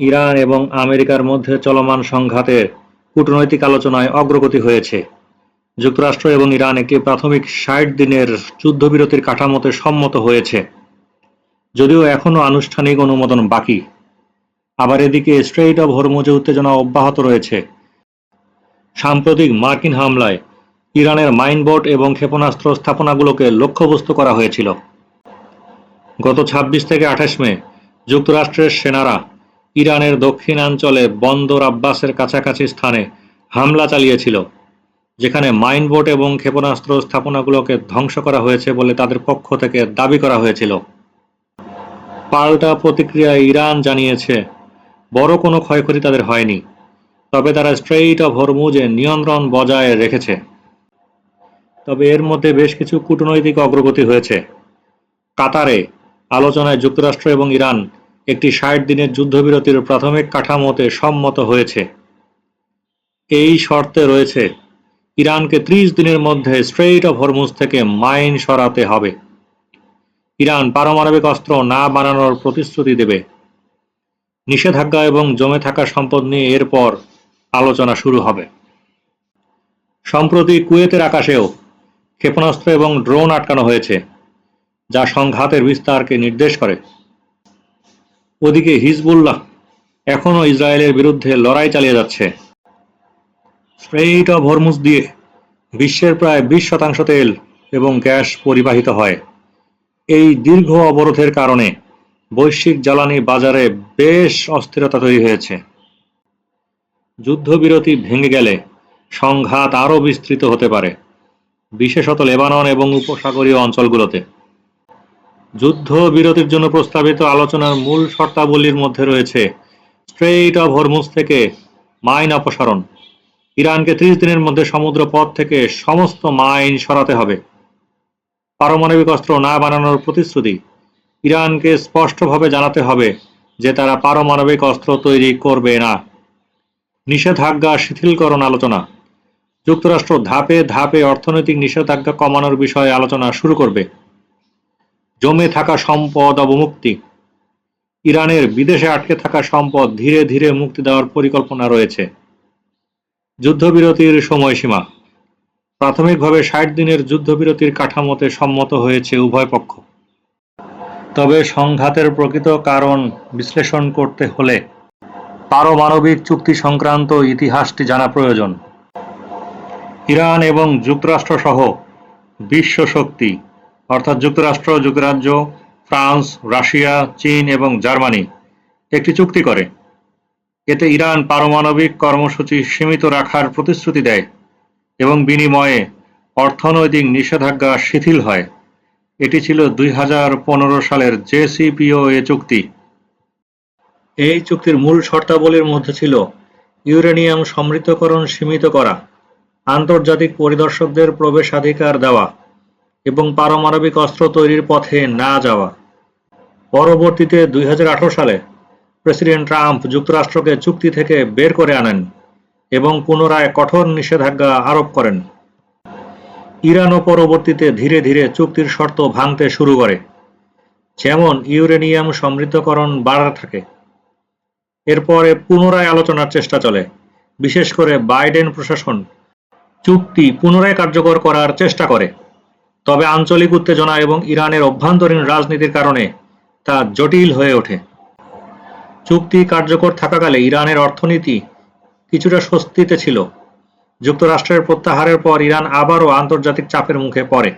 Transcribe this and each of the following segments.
Iran এবং আমেরিকার মধ্যে চলমান সংঘাতের কূটনৈতিক আলোচনায় অগ্রগতি হয়েছে। যুক্তরাষ্ট্র এবং ইরান একটি প্রাথমিক ৬০ দিনের যুদ্ধবিরতির কাঠামোতে সম্মত হয়েছে, যদিও এখনও আনুষ্ঠানিক অনুমোদন বাকি। আবার এদিকে স্ট্রেইট অব হরমুজে উত্তেজনা অব্যাহত রয়েছে। সাম্প্রতিক মার্কিন হামলায় ইরানের মাইনবোট এবং ক্ষেপণাস্ত্র স্থাপনাগুলোকে লক্ষ্যবস্তু করা হয়েছিল। গত ২৬ থেকে ২৮ মে যুক্তরাষ্ট্রের সেনারা ইরানের দক্ষিণাঞ্চলে বন্দর আব্বাসের কাছাকাছি স্থানে হামলা চালিয়েছিল, যেখানে মাইনবোট এবং ক্ষেপণাস্ত্র স্থাপনাগুলোকে ধ্বংস করা হয়েছে বলে তাদের পক্ষ থেকে দাবি করা হয়েছিল। পাল্টা প্রতিক্রিয়ায় ইরান জানিয়েছে বড় কোনো ক্ষয়ক্ষতি তাদের হয়নি, তবে তারা স্ট্রেইট অব হরমুজে নিয়ন্ত্রণ বজায় রেখেছে। তবে এর মধ্যে বেশ কিছু কূটনৈতিক অগ্রগতি হয়েছে। কাতারে আলোচনায় যুক্তরাষ্ট্র এবং ইরান একটি ৬০ দিনের যুদ্ধবিরতির প্রাথমিক কাঠামোতে সম্মত হয়েছে। এই শর্তে রয়েছে ইরানকে ৩০ দিনের মধ্যে স্ট্রেইট অব হরমুজ থেকে মাইন সরাতে হবে। ইরান পারমাণবিক অস্ত্র না বানানোর প্রতিশ্রুতি দেবে। নিষেধাজ্ঞা এবং জমে থাকা সম্পদ নিয়ে এরপর আলোচনা শুরু হবে। সম্প্রতি কুয়েতের আকাশেও ক্ষেপণাস্ত্র এবং ড্রোন আটকানো হয়েছে, যা সংঘাতের বিস্তারকে নির্দেশ করে। ওদিকে হিজবুল্লাহ এখনও ইসরায়েলের বিরুদ্ধে লড়াই চালিয়ে যাচ্ছে। স্ট্রেইট অব হরমুজ দিয়ে বিশ্বের প্রায় ২০% তেল এবং গ্যাস পরিবাহিত হয়। এই দীর্ঘ অবরোধের কারণে বৈশ্বিক জ্বালানি বাজারে বেশ অস্থিরতা তৈরি হয়েছে। যুদ্ধবিরতি ভেঙে গেলে সংঘাত আরও বিস্তৃত হতে পারে, বিশেষত লেবানন এবং উপসাগরীয় অঞ্চলগুলোতে। যুদ্ধবিরতির জন্য প্রস্তাবিত আলোচনার মূল শর্তাবলীর মধ্যে রয়েছে স্ট্রেইট অব হরমুজ থেকে মাইন অপসারণ, ইরানকে ৩০ দিনের মধ্যে সমুদ্রপথ থেকে সমস্ত মাইন সরাতে হবে, পারমাণবিক অস্ত্র না বানানোর প্রতিশ্রুতি, ইরানকে স্পষ্টভাবে জানাতে হবে যে তারা পারমাণবিক অস্ত্র তৈরি করবে না, নিষেধাজ্ঞা শিথিলকরণ আলোচনা, যুক্তরাষ্ট্র ধাপে ধাপে অর্থনৈতিক নিষেধাজ্ঞা কমানোর বিষয়ে আলোচনা শুরু করবে, জমে থাকা সম্পদ অবমুক্তি, ইরানের বিদেশে আটকে থাকা সম্পদ ধীরে ধীরে মুক্তি দেওয়ার পরিকল্পনা রয়েছে। যুদ্ধবিরতির সময়সীমা প্রাথমিকভাবে ৬০ দিনের যুদ্ধবিরতির কাঠামোতে সম্মত হয়েছে উভয় পক্ষ। তবে সংঘাতের প্রকৃত কারণ বিশ্লেষণ করতে হলে পারমাণবিক চুক্তি সংক্রান্ত ইতিহাসটি জানা প্রয়োজন। ইরান এবং যুক্তরাষ্ট্র সহ বিশ্ব শক্তি অর্থাৎ যুক্তরাষ্ট্র, যুক্তরাজ্য, ফ্রান্স, রাশিয়া, চীন এবং জার্মানি একটি চুক্তি করে। এতে ইরান পারমাণবিক কর্মসূচি সীমিত রাখার প্রতিশ্রুতি দেয় এবং বিনিময়ে অর্থনৈতিক নিষেধাজ্ঞা শিথিল হয়। এটি ছিল ২০১৫ সালের জেসিপিওএ চুক্তি। এই চুক্তির মূল শর্তাবলীর মধ্যে ছিল ইউরেনিয়াম সমৃদ্ধকরণ সীমিত করা, আন্তর্জাতিক পরিদর্শকদের প্রবেশাধিকার দেওয়া এবং পারমাণবিক অস্ত্র তৈরির পথে না যাওয়া। পরবর্তীতে ২০১৮ সালে প্রেসিডেন্ট ট্রাম্প যুক্তরাষ্ট্রকে চুক্তি থেকে বের করে আনেন এবং পুনরায় কঠোর নিষেধাজ্ঞা আরোপ করেন। ইরানও পরবর্তীতে ধীরে ধীরে চুক্তির শর্ত ভাঙতে শুরু করে, যেমন ইউরেনিয়াম সমৃদ্ধকরণ বাড়তে থাকে। এরপরে পুনরায় আলোচনার চেষ্টা চলে, বিশেষ করে বাইডেন প্রশাসন চুক্তি পুনরায় কার্যকর করার চেষ্টা করে। তবে আঞ্চলিক উত্তেজনা এবং ইরানের অভ্যন্তরীণ রাজনীতির কারণে তা জটিল হয়ে ওঠে। চুক্তি কার্যকর থাকাকালে ইরানের অর্থনীতি কিছুটা স্বস্তিতে ছিল। যুক্তরাষ্ট্রের প্রত্যাহারের পর ইরান আবারও আন্তর্জাতিক চাপের মুখে পড়ে।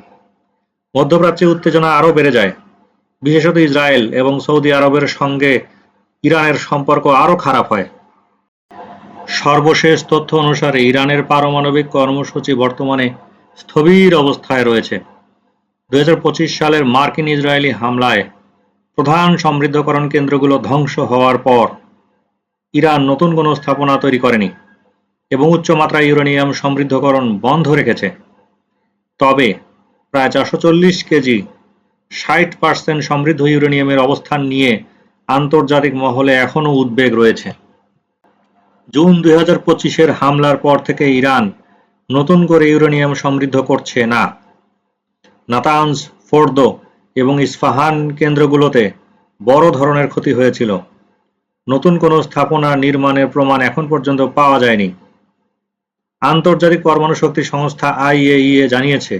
মধ্যপ্রাচ্যে উত্তেজনা আরও বেড়ে যায়, বিশেষত ইসরায়েল এবং সৌদি আরবের সঙ্গে ইরানের সম্পর্ক আরও খারাপ হয়। সর্বশেষ তথ্য অনুসারে ইরানের পারমাণবিক কর্মসূচি বর্তমানে স্থবির অবস্থায় রয়েছে। ২০২৫ সালের মার্কিন ইসরায়েলি হামলায় প্রধান সমৃদ্ধকরণ কেন্দ্রগুলো ধ্বংস হওয়ার পর ইরান নতুন কোনো স্থাপনা তৈরি করেনি এবং উচ্চমাত্রায় ইউরেনিয়াম সমৃদ্ধকরণ বন্ধ রেখেছে। তবে প্রায় ৪৪০ কেজি ৬০% সমৃদ্ধ ইউরেনিয়ামের অবস্থান নিয়ে আন্তর্জাতিক মহলে এখনও উদ্বেগ রয়েছে। জুন ২০২৫-এর হামলার পর থেকে ইরান নতুন করে ইউরেনিয়াম সমৃদ্ধ করছে না। নাতানজ, ফোর্দো এবং ইস্পাহান কেন্দ্রগুলোতে বড় ধরনের ক্ষতি হয়েছিল। নতুন কোনো স্থাপনা নির্মাণের প্রমাণ এখন পর্যন্ত পাওয়া যায়নি। আন্তর্জাতিক পরমাণু শক্তি সংস্থা IAEA জানিয়েছে,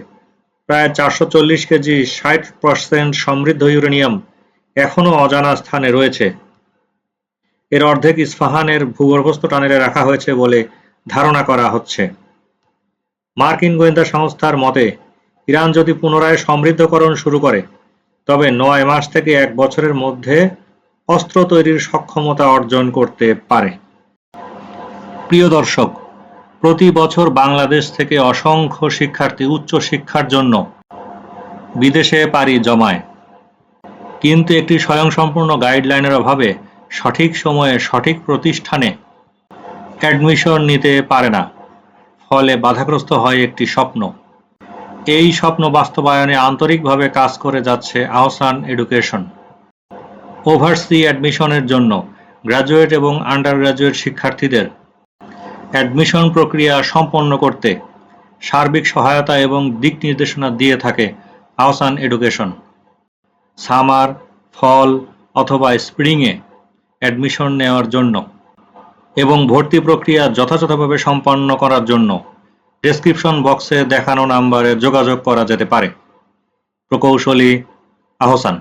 প্রায় 440 কেজি 60% সমৃদ্ধ ইউরেনিয়াম এখনও অজানা স্থানে রয়েছে। এর অর্ধেক ইস্পাহানের ভূগর্ভস্থ টানেলে রাখা হয়েছে বলে ধারণা করা হচ্ছে। মার্কিন গোয়েন্দা সংস্থার মতে, ইরান যদি পুনরায় সমৃদ্ধকরণ শুরু করে, তবে 9 মাস থেকে 1 বছরের মধ্যে অস্ত্র তৈরির সক্ষমতা অর্জন করতে পারে। প্রিয় দর্শক, প্রতি বছর বাংলাদেশ থেকে অসংখ্য শিক্ষার্থী উচ্চ শিক্ষার জন্য বিদেশে পাড়ি জমায়, কিন্তু একটি স্বয়ংসম্পূর্ণ গাইডলাইনের অভাবে সঠিক সময়ে সঠিক প্রতিষ্ঠানে অ্যাডমিশন নিতে পারে না। ফলে বাধাগ্রস্ত হয় একটি স্বপ্ন। এই স্বপ্ন বাস্তবায়নে আন্তরিকভাবে কাজ করে যাচ্ছে আহসান এডুকেশন। ওভারসি অ্যাডমিশনের জন্য গ্র্যাজুয়েট এবং আন্ডার গ্র্যাজুয়েট শিক্ষার্থীদের অ্যাডমিশন প্রক্রিয়া সম্পন্ন করতে সার্বিক সহায়তা এবং দিক নির্দেশনা দিয়ে থাকে আহসান এডুকেশন। সামার, ফল অথবা স্প্রিংয়ে অ্যাডমিশন নেওয়ার জন্য এবং ভর্তি প্রক্রিয়া যথাযথভাবে সম্পন্ন করার জন্য ডেসক্রিপশন বক্সে দেখানো নাম্বারে যোগাযোগ করা যেতে পারে। প্রকৌশলী আহসান।